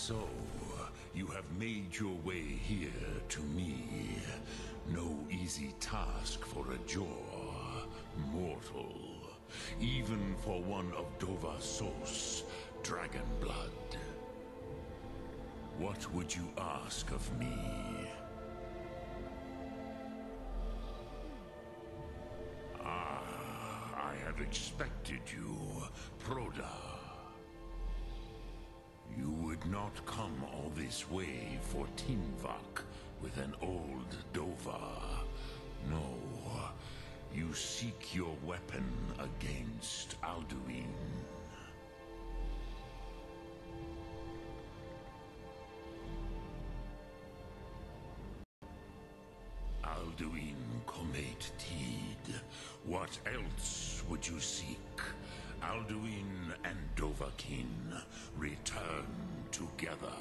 So, you have made your way here to me. No easy task for a jaw, mortal. Even for one of Dovasos, dragon blood. What would you ask of me? I have expected you, Proda. You would not come all this way for Tinvak with an old Dova. No, you seek your weapon against Alduin. Alduin Comet Tid. What else would you seek? Alduin and Dovahkiin return together.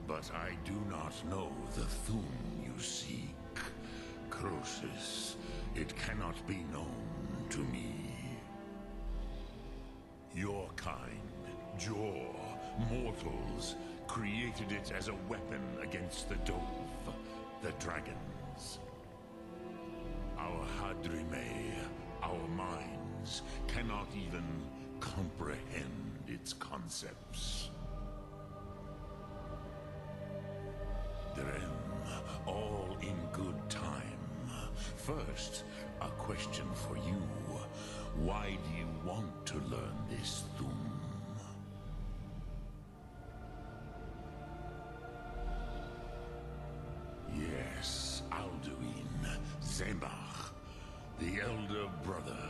But I do not know the Thum you seek. Croesus, it cannot be known to me. Your kind, Jor, mortals, created it as a weapon against the Dove, the dragons. Our Hadrime, our minds, cannot even comprehend its concepts. Dilerim, all in good time. First, a question for you. Why do you want to learn this Thum? Yes, Alduin, Zemach, the elder brother,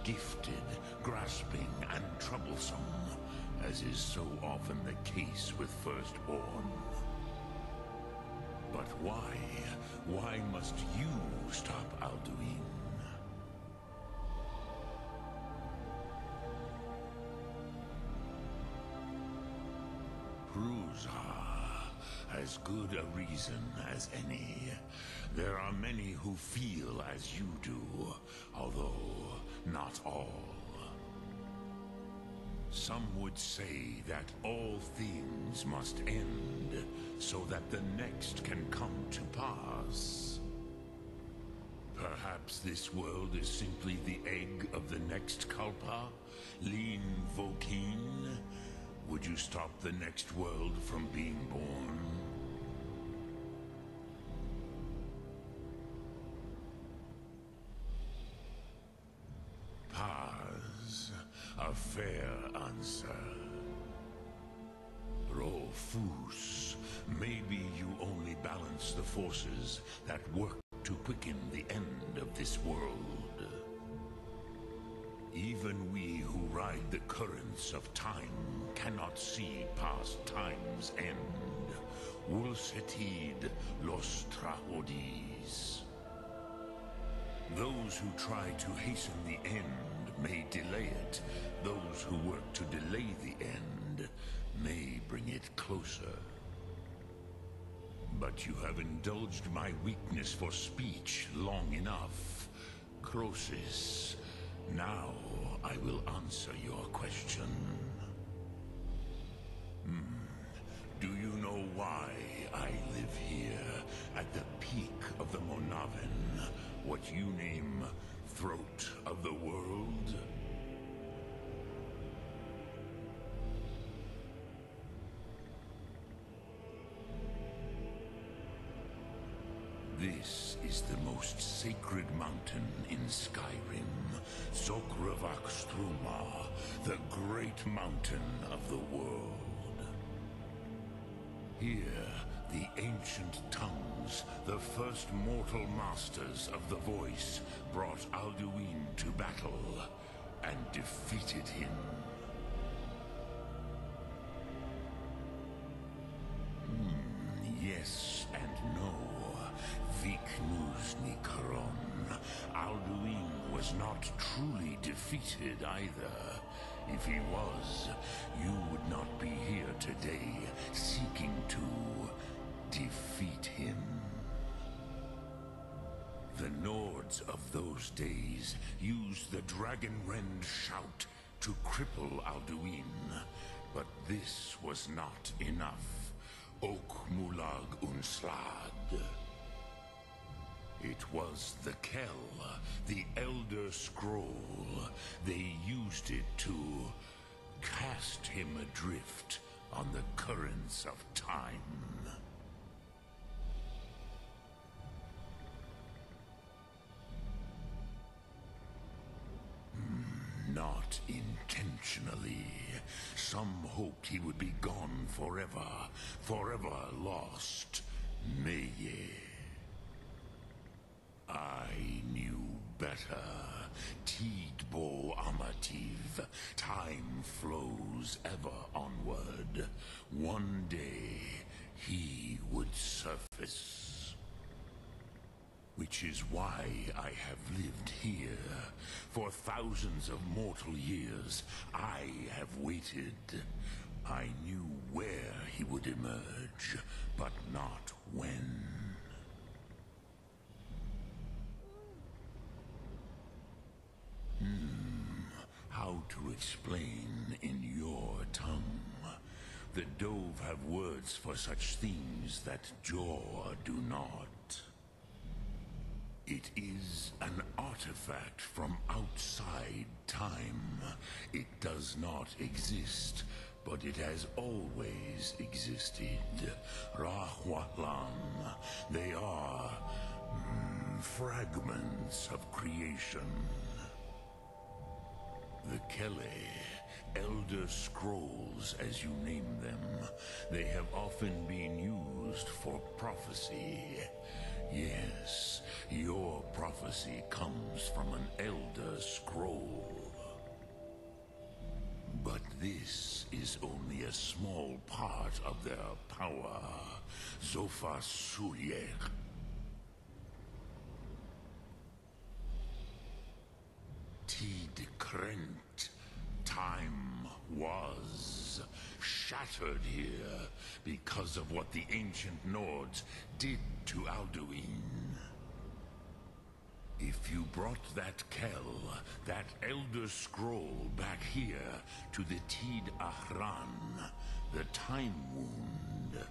gifted, grasping, and troublesome, as is so often the case with firstborn. But why? Why must you stop Alduin? Pruzah, as good a reason as any. There are many who feel as you do, although not all. Some would say that all things must end, so that the next can come to pass. Perhaps this world is simply the egg of the next Kalpa, Lean Vokin. Would you stop the next world from being born? Paz, a fair answer. Rofus, maybe you only balance the forces that work to quicken the end of this world. Even we who ride the currents of time cannot see past time's end. Wulsetid los trahodis. Those who try to hasten the end may delay it. Those who work to delay the end may bring it closer. But you have indulged my weakness for speech long enough. Croesus, now I will answer your question. Do you know why I live here at the peak of the Monaven, what you name throat of the world? This is the most sacred mountain in Skyrim, Zokravak Struma, the great mountain of the world. Here, the ancient tongues, the first mortal masters of the voice, brought Alduin to battle and defeated him. Yes and no. Viknus Nikaron. Alduin was not truly defeated either. If he was, you would not be here today seeking to defeat him. The Nords of those days used the Dragon Rend shout to cripple Alduin, But this was not enough. Ok Mulag Unslad. It was the Kell, the Elder Scroll. They used it to cast him adrift on the currents of time. Not intentionally. Some hoped he would be gone forever, forever lost. Neye. I knew better. Tidbo Amativ. Time flows ever onward. One day, he would surface. Which is why I have lived here. For thousands of mortal years, I have waited. I knew where he would emerge, but not when. How to explain in your tongue? The Dove have words for such things that Jor do not. It is an artifact from outside time. It does not exist, but it has always existed. Rahwatlan. They are fragments of creation. The Kele, Elder Scrolls as you name them, they have often been used for prophecy. Yes, your prophecy comes from an Elder Scroll. But this is only a small part of their power. Zofa Suyek. Tid Krent. Time was shattered here because of what the ancient Nords did to Alduin. If you brought that Kell, that Elder Scroll back here to the Tid Ahran, the Time Wound,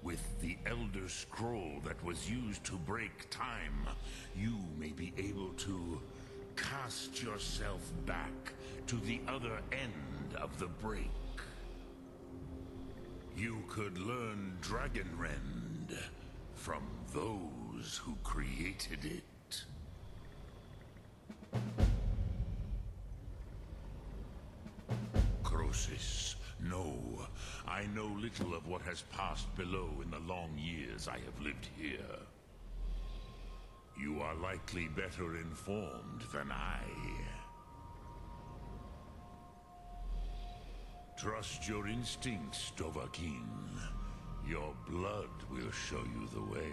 with the Elder Scroll that was used to break time, you may be able to cast yourself back to the other end of the break. You could learn Dragonrend from those who created it. Crosis, no. I know little of what has passed below in the long years I have lived here. You are likely better informed than I. Trust your instincts, Dovahkiin. Your blood will show you the way.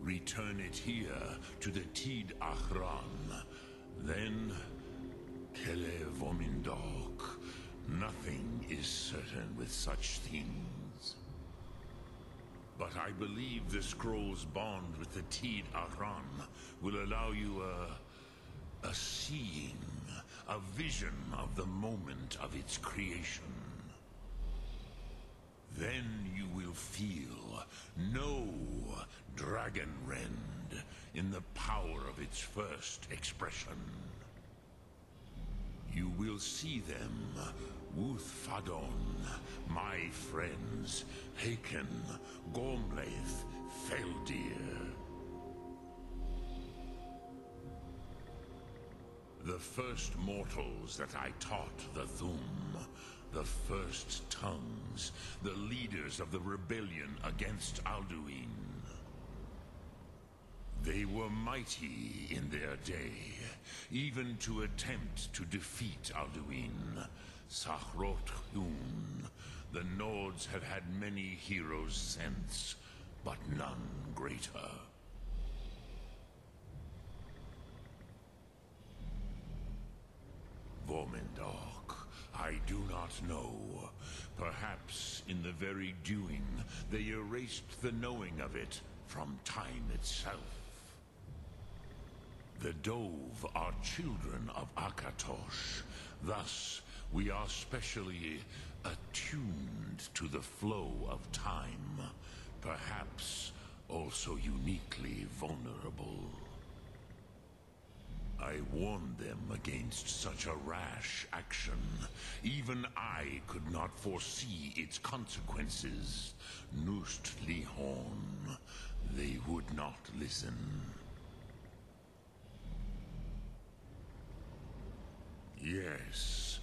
Return it here to the Tid Ahran. Then, Kele Vomindok. Nothing is certain with such things. But I believe the scroll's bond with the Tid Ahran will allow you a seeing, a vision of the moment of its creation. Then you will feel, know Dragonrend in the power of its first expression. You will see them, Wuthfadon, my friends, Haken, Gormlaith, Feldir. The first mortals that I taught the Thum, the first tongues, the leaders of the rebellion against Alduin. They were mighty in their day, even to attempt to defeat Alduin. Sahrot-Hun, the Nords have had many heroes since, but none greater. Vomindok, I do not know. Perhaps in the very doing, they erased the knowing of it from time itself. The Dove are children of Akatosh. Thus, we are specially attuned to the flow of time. Perhaps also uniquely vulnerable. I warned them against such a rash action. Even I could not foresee its consequences. Nust Lihon. They would not listen. Yes,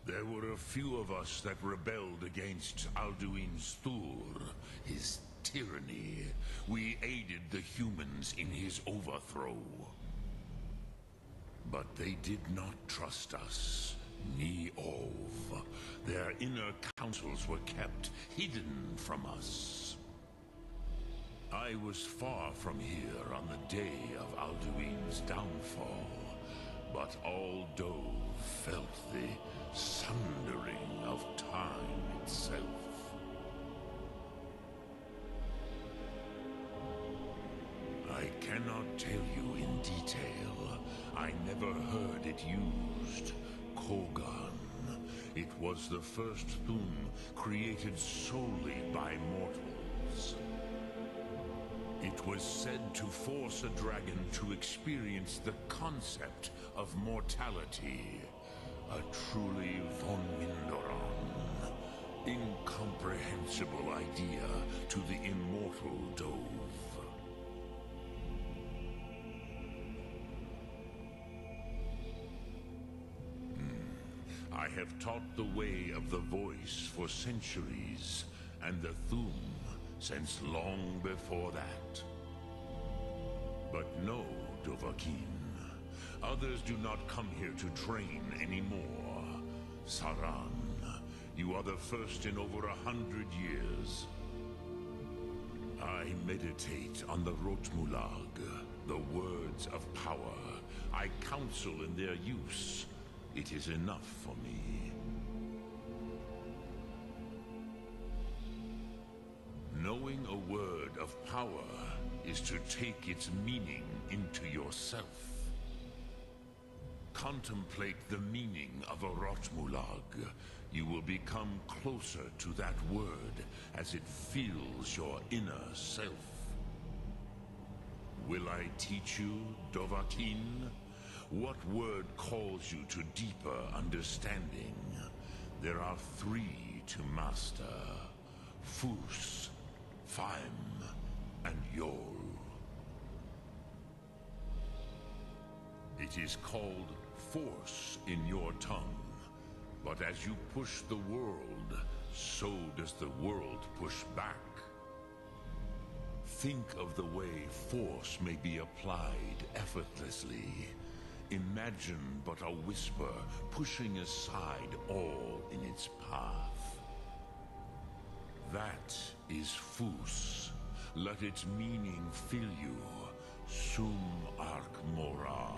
there were a few of us that rebelled against Alduin's Thur, his tyranny. We aided the humans in his overthrow. But they did not trust us, ni Ov. Their inner counsels were kept hidden from us. I was far from here on the day of Alduin's downfall, but all Dove felt the sundering of time itself. I cannot tell you in detail. I never heard it used. Kogan. It was the first Thum created solely by mortals. It was said to force a dragon to experience the concept of mortality. A truly von Mindoran. Incomprehensible idea to the immortal Dove. I have taught the way of the voice for centuries, and the Thum since long before that. But no, Dovahkiin. Others do not come here to train anymore. Saran, you are the first in over 100 years. I meditate on the Rotmulag, the words of power. I counsel in their use. It is enough for me. Knowing a word of power is to take its meaning into yourself. Contemplate the meaning of a Rotmulag. You will become closer to that word as it fills your inner self. Will I teach you, Dovahkiin? What word calls you to deeper understanding? There are 3 to master. Fus, Faim, and Yol. It is called force in your tongue. But as you push the world, so does the world push back. Think of the way force may be applied effortlessly. Imagine but a whisper pushing aside all in its path. That is Fus. Let its meaning fill you. Sum Ark Mora.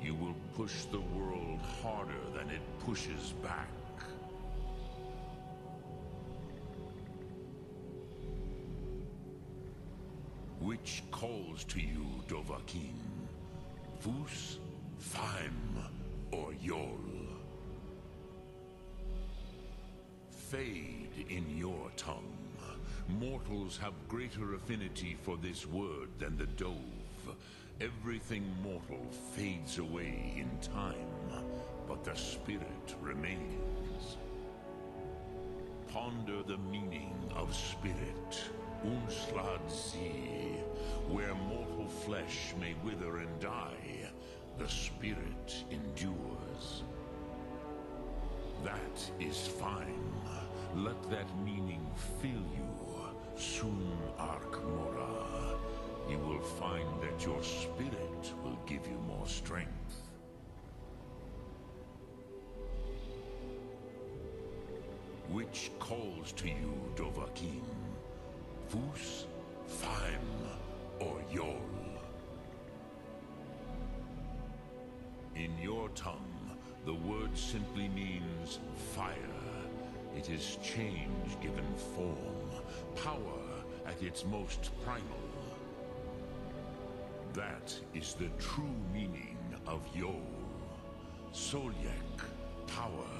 You will push the world harder than it pushes back. Which calls to you, Dovahkiin? Fus, Faim, or Yol? Fade in your tongue. Mortals have greater affinity for this word than the Dove. Everything mortal fades away in time, but the spirit remains. Ponder the meaning of spirit. Unslad Zi, where mortal flesh may wither and die, the spirit endures. That is fine. Let that meaning fill you. Sun Ark Mora. You will find that your spirit will give you more strength. Which calls to you, Dovahkiin? Fus, Faim, or Yol? In your tongue, the word simply means fire. It is change given form, power at its most primal. That is the true meaning of Yol. Solyek, power.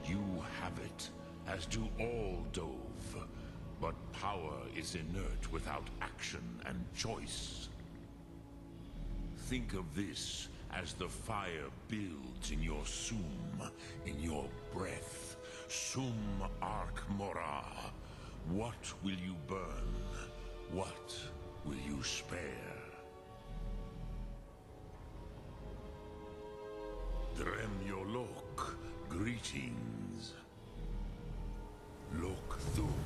You have it, as do all Dove. But power is inert without action and choice. Think of this as the fire builds in your sum, in your breath. Sum Arc Mora. What will you burn? What will you spare? Drem Yolok, greetings. Lok Thum.